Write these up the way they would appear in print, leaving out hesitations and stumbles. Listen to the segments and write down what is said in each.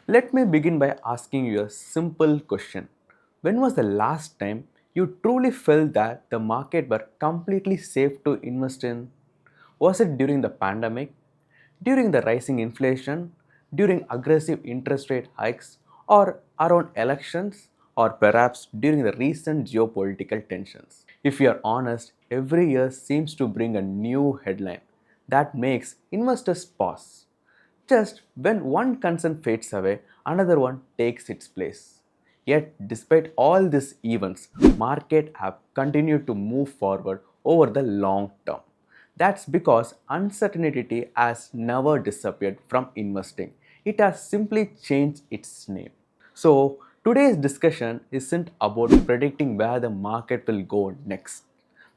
Let me begin by asking you a simple question. When was the last time you truly felt that the market were completely safe to invest in? Was it during the pandemic, during the rising inflation, during aggressive interest rate hikes, or around elections, or perhaps during the recent geopolitical tensions? If you are honest, every year seems to bring a new headline that makes investors pause. Just when one concern fades away, another one takes its place. Yet, despite all these events, markets have continued to move forward over the long term. That's because uncertainty has never disappeared from investing. It has simply changed its name. So, today's discussion isn't about predicting where the market will go next.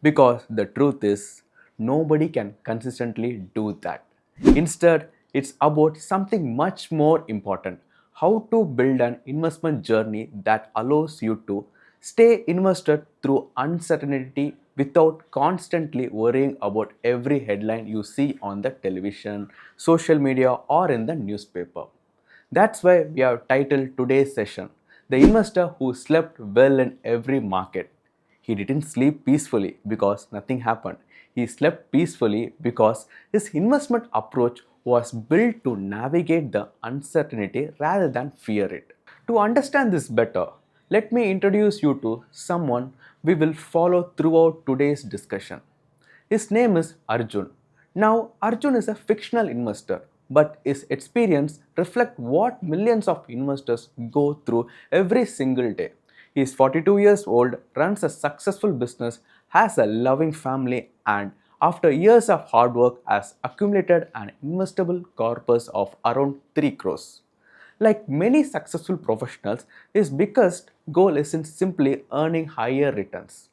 Because the truth is, nobody can consistently do that. Instead, it's about something much more important: how to build an investment journey that allows you to stay invested through uncertainty without constantly worrying about every headline you see on the television, social media, or in the newspaper. That's why we have titled today's session The Investor Who Slept Well in Every Market. He didn't sleep peacefully because nothing happened. He slept peacefully because his investment approach was built to navigate the uncertainty rather than fear it. To understand this better, let me introduce you to someone we will follow throughout today's discussion. His name is Arjun. Now, Arjun is a fictional investor, but his experience reflects what millions of investors go through every single day. He is 42 years old, runs a successful business, has a loving family, and after years of hard work has accumulated an investable corpus of around 3 crores. Like many successful professionals, his biggest goal isn't simply earning higher returns.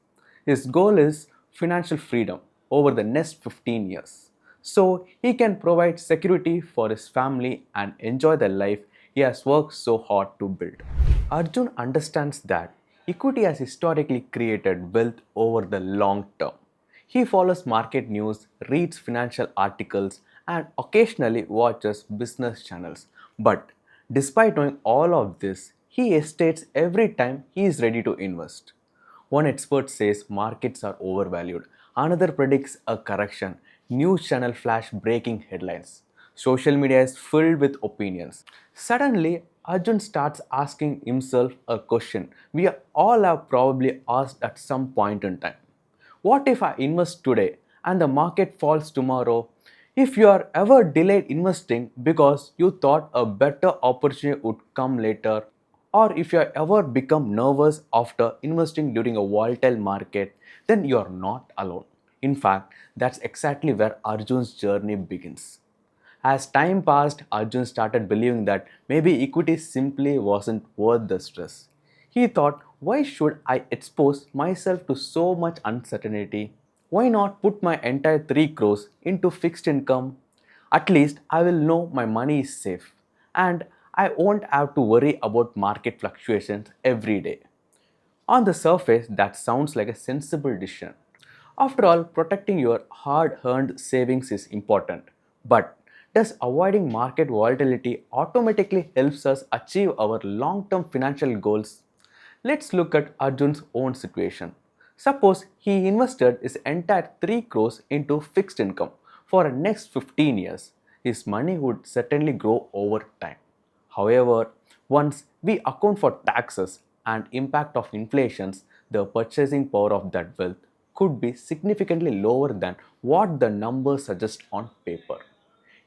His goal is financial freedom over the next 15 years. So he can provide security for his family and enjoy the life he has worked so hard to build. Arjun understands that equity has historically created wealth over the long term. He follows market news, reads financial articles, and occasionally watches business channels. But despite knowing all of this, he hesitates every time he is ready to invest. One expert says markets are overvalued, another predicts a correction, news channel flash breaking headlines. Social media is filled with opinions. Suddenly, Arjun starts asking himself a question we all have probably asked at some point in time. What if I invest today and the market falls tomorrow? If you are ever delayed investing because you thought a better opportunity would come later, or if you have ever become nervous after investing during a volatile market, then you are not alone. In fact, that's exactly where Arjun's journey begins. As time passed, Arjun started believing that maybe equity simply wasn't worth the stress. He thought, why should I expose myself to so much uncertainty? Why not put my entire 3 crores into fixed income? At least I will know my money is safe and I won't have to worry about market fluctuations every day. On the surface, that sounds like a sensible decision. After all, protecting your hard earned savings is important. But does avoiding market volatility automatically helps us achieve our long term financial goals? Let's look at Arjun's own situation. Suppose he invested his entire 3 crores into fixed income for the next 15 years. His money would certainly grow over time. However, once we account for taxes and impact of inflations, the purchasing power of that wealth could be significantly lower than what the numbers suggest on paper.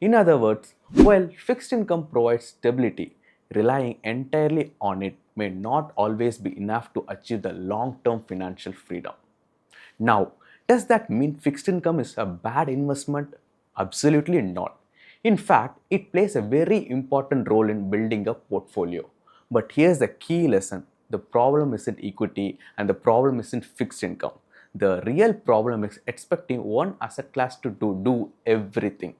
In other words, while fixed income provides stability, relying entirely on it may not always be enough to achieve the long term financial freedom. Now, does that mean fixed income is a bad investment? Absolutely not. In fact, it plays a very important role in building a portfolio. But here's the key lesson: the problem isn't equity and the problem isn't fixed income. The real problem is expecting one asset class to do everything.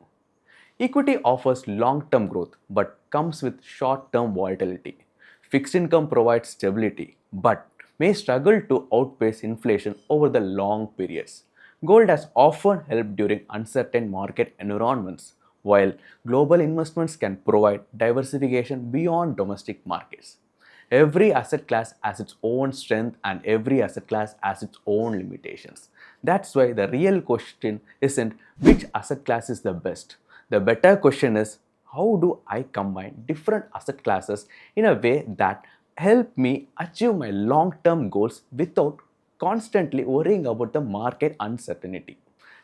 Equity offers long term growth but comes with short term volatility. Fixed income provides stability but may struggle to outpace inflation over the long periods. Gold has often helped during uncertain market environments, while global investments can provide diversification beyond domestic markets. Every asset class has its own strength and every asset class has its own limitations. That's why the real question isn't which asset class is the best. The better question is how do I combine different asset classes in a way that help me achieve my long-term goals without constantly worrying about the market uncertainty.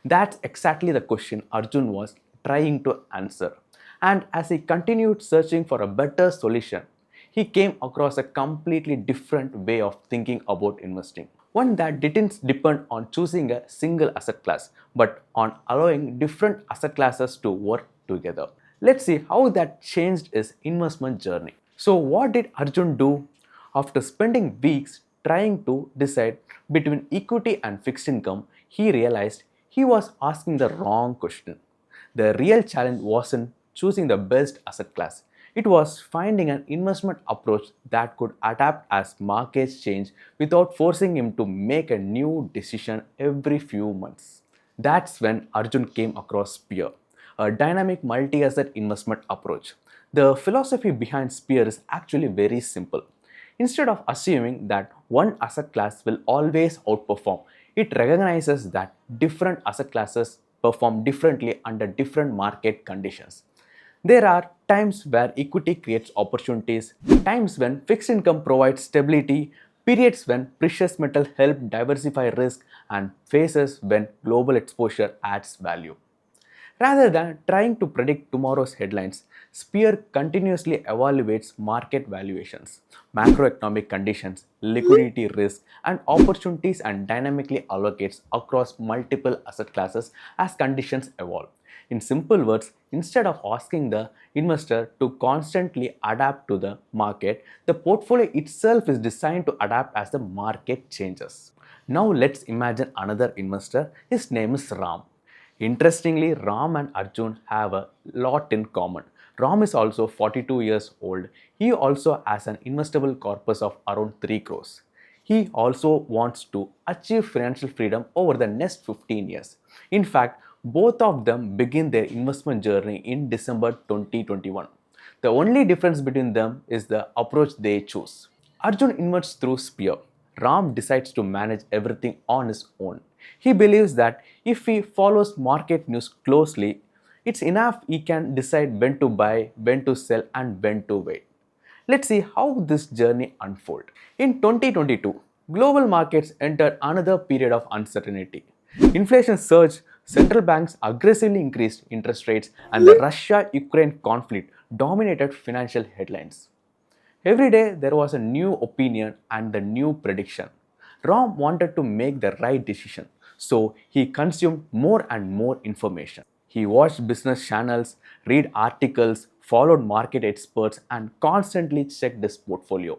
That's exactly the question Arjun was trying to answer. And as he continued searching for a better solution, he came across a completely different way of thinking about investing. One that didn't depend on choosing a single asset class, but on allowing different asset classes to work together. Let's see how that changed his investment journey. So, what did Arjun do? After spending weeks trying to decide between equity and fixed income, he realized he was asking the wrong question. The real challenge wasn't choosing the best asset class. It was finding an investment approach that could adapt as markets change without forcing him to make a new decision every few months. That's when Arjun came across Spear, a dynamic multi-asset investment approach. The philosophy behind Spear is actually very simple. Instead of assuming that one asset class will always outperform, it recognizes that different asset classes perform differently under different market conditions. There are times where equity creates opportunities, times when fixed income provides stability, periods when precious metal help diversify risk, and phases when global exposure adds value. Rather than trying to predict tomorrow's headlines, Spear continuously evaluates market valuations, macroeconomic conditions, liquidity risk, and opportunities and dynamically allocates across multiple asset classes as conditions evolve. In simple words, instead of asking the investor to constantly adapt to the market, the portfolio itself is designed to adapt as the market changes. Now let's imagine another investor. His name is Ram. Interestingly, Ram and Arjun have a lot in common. Ram is also 42 years old. He also has an investable corpus of around 3 crores. He also wants to achieve financial freedom over the next 15 years. In fact, both of them begin their investment journey in December 2021. The only difference between them is the approach they choose. Arjun invests through Spear. Ram decides to manage everything on his own. He believes that if he follows market news closely, it's enough he can decide when to buy, when to sell, and when to wait. Let's see how this journey unfolds. In 2022, global markets entered another period of uncertainty. Inflation surged, central banks aggressively increased interest rates, and the Russia Ukraine conflict dominated financial headlines. Every day there was a new opinion and a new prediction. Ram wanted to make the right decision, so he consumed more and more information. He watched business channels, read articles, followed market experts, and constantly checked his portfolio.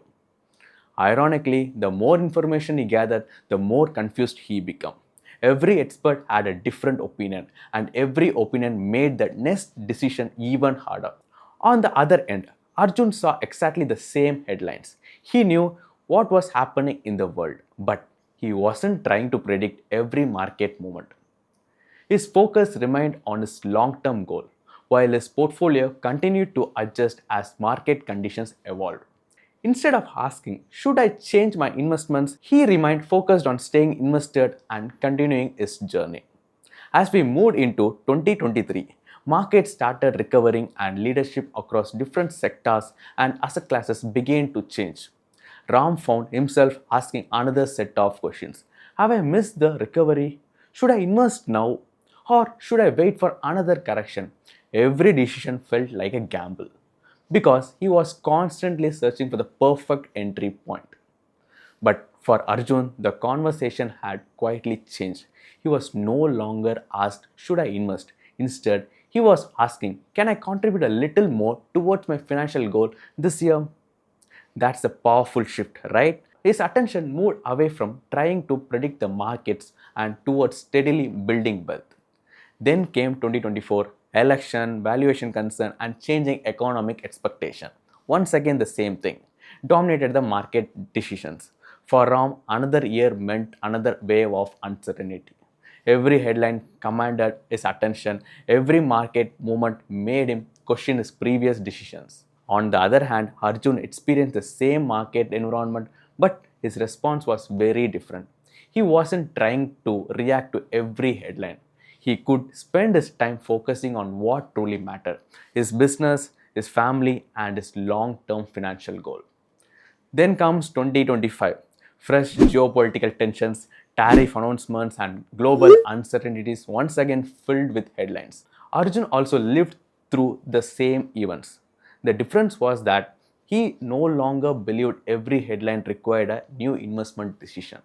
Ironically, the more information he gathered, the more confused he became. Every expert had a different opinion, and every opinion made the next decision even harder. On the other end, Arjun saw exactly the same headlines. He knew what was happening in the world, but he wasn't trying to predict every market movement. His focus remained on his long term goal, while his portfolio continued to adjust as market conditions evolved. Instead of asking, should I change my investments, he remained focused on staying invested and continuing his journey. As we moved into 2023, markets started recovering and leadership across different sectors and asset classes began to change. Ram found himself asking another set of questions. Have I missed the recovery? Should I invest now? Or should I wait for another correction? Every decision felt like a gamble because he was constantly searching for the perfect entry point. But for Arjun, the conversation had quietly changed. He was no longer asked, should I invest? Instead, he was asking, can I contribute a little more towards my financial goal this year? That's a powerful shift, right? His attention moved away from trying to predict the markets and towards steadily building wealth. Then came 2024, election, valuation concern, and changing economic expectation. Once again, the same thing dominated the market decisions. For Ram, another year meant another wave of uncertainty. Every headline commanded his attention, every market movement made him question his previous decisions. On the other hand, Arjun experienced the same market environment, but his response was very different. He wasn't trying to react to every headline. He could spend his time focusing on what truly mattered: his business, his family, and his long term financial goal. Then comes 2025, fresh geopolitical tensions, tariff announcements, and global uncertainties once again filled with headlines. Arjun also lived through the same events. The difference was that he no longer believed every headline required a new investment decision.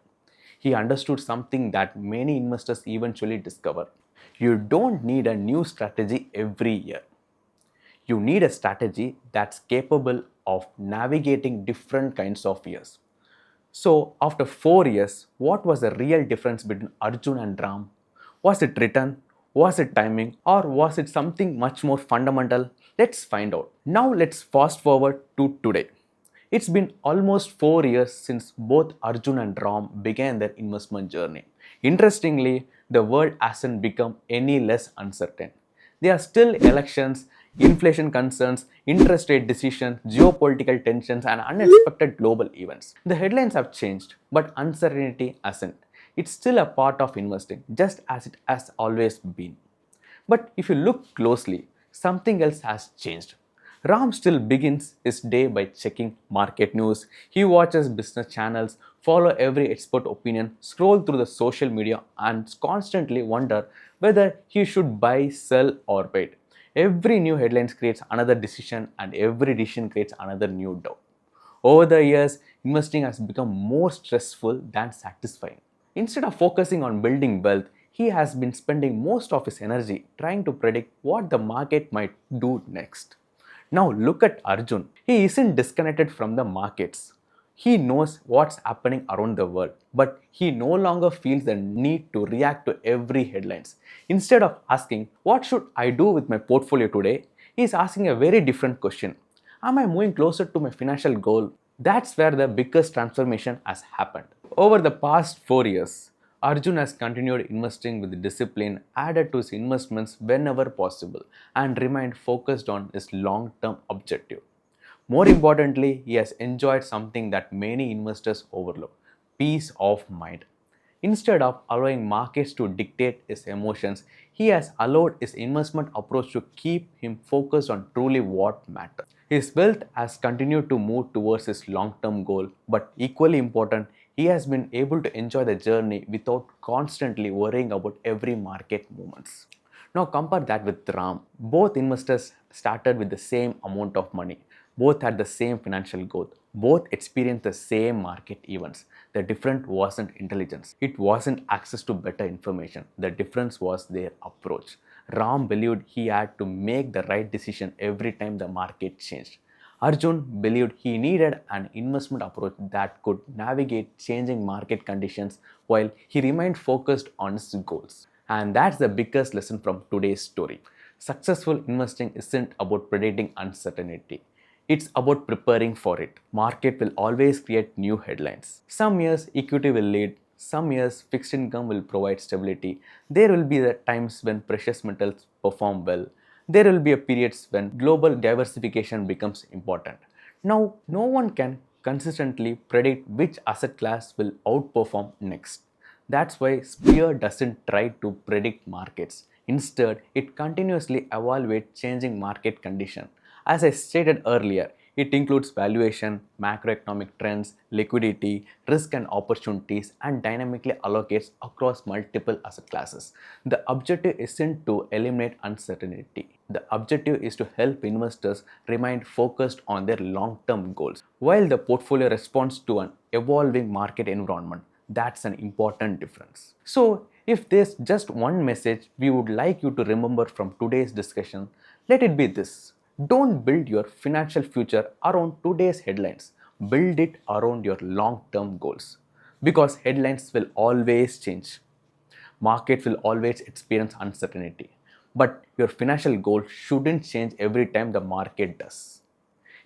He understood something that many investors eventually discover: you don't need a new strategy every year. You need a strategy that's capable of navigating different kinds of years. So, after 4 years, what was the real difference between Arjun and Ram? Was it written? Was it timing? Or was it something much more fundamental? Let's find out. Now, let's fast forward to today. It's been almost 4 years since both Arjun and Ram began their investment journey. Interestingly, the world hasn't become any less uncertain. There are still elections, inflation concerns, interest rate decisions, geopolitical tensions, and unexpected global events. The headlines have changed, but uncertainty hasn't. It's still a part of investing, just as it has always been. But if you look closely, something else has changed. Ram still begins his day by checking market news. He watches business channels, follow every expert opinion, scroll through the social media, and constantly wonder whether he should buy, sell, or wait. Every new headline creates another decision, and every decision creates another new doubt. Over the years, investing has become more stressful than satisfying. Instead of focusing on building wealth, he has been spending most of his energy trying to predict what the market might do next. Now look at Arjun. He isn't disconnected from the markets. He knows what's happening around the world, but he no longer feels the need to react to every headlines. Instead of asking, what should I do with my portfolio today? He is asking a very different question. Am I moving closer to my financial goal? That's where the biggest transformation has happened. Over the past 4 years, Arjun has continued investing with discipline, added to his investments whenever possible, and remained focused on his long term objective. More importantly, he has enjoyed something that many investors overlook: peace of mind. Instead of allowing markets to dictate his emotions, he has allowed his investment approach to keep him focused on truly what matters. His wealth has continued to move towards his long term goal, but equally important, he has been able to enjoy the journey without constantly worrying about every market movements. Now compare that with Ram. Both investors started with the same amount of money. Both had the same financial growth. Both experienced the same market events. The difference wasn't intelligence. It wasn't access to better information. The difference was their approach. Ram believed he had to make the right decision every time the market changed. Arjun believed he needed an investment approach that could navigate changing market conditions while he remained focused on his goals. And that's the biggest lesson from today's story. Successful investing isn't about predicting uncertainty. It's about preparing for it. Market will always create new headlines. Some years equity will lead, some years fixed income will provide stability. There will be the times when precious metals perform well. There will be periods when global diversification becomes important. Now, no one can consistently predict which asset class will outperform next. That's why Spear doesn't try to predict markets. Instead, it continuously evaluates changing market conditions. As I stated earlier, it includes valuation, macroeconomic trends, liquidity, risk and opportunities, and dynamically allocates across multiple asset classes. The objective isn't to eliminate uncertainty. The objective is to help investors remain focused on their long-term goals while the portfolio responds to an evolving market environment. That's an important difference. So, if there's just one message we would like you to remember from today's discussion, let it be this: don't build your financial future around today's headlines. Build it around your long term goals. Because headlines will always change. Markets will always experience uncertainty. But your financial goal shouldn't change every time the market does.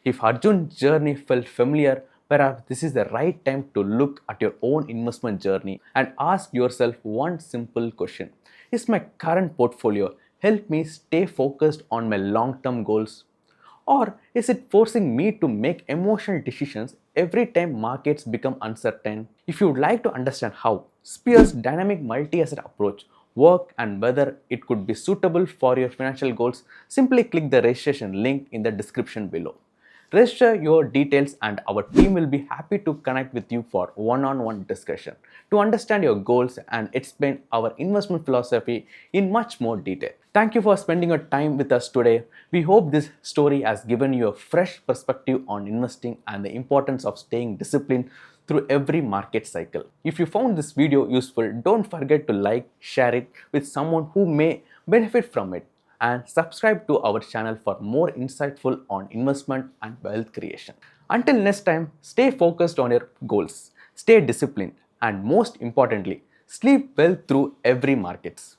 If Arjun's journey felt familiar, Perhaps this is the right time to look at your own investment journey and ask yourself one simple question. Is my current portfolio help me stay focused on my long-term goals? Or is it forcing me to make emotional decisions every time markets become uncertain? If you would like to understand how Spear's dynamic multi-asset approach work and whether it could be suitable for your financial goals, simply click the registration link in the description below. Register your details and our team will be happy to connect with you for one-on-one discussion to understand your goals and explain our investment philosophy in much more detail. Thank you for spending your time with us today. We hope this story has given you a fresh perspective on investing and the importance of staying disciplined through every market cycle. If you found this video useful, don't forget to like, share it with someone who may benefit from it, and subscribe to our channel for more insightful on investment and wealth creation. Until next time, stay focused on your goals, stay disciplined, and most importantly, sleep well through every markets.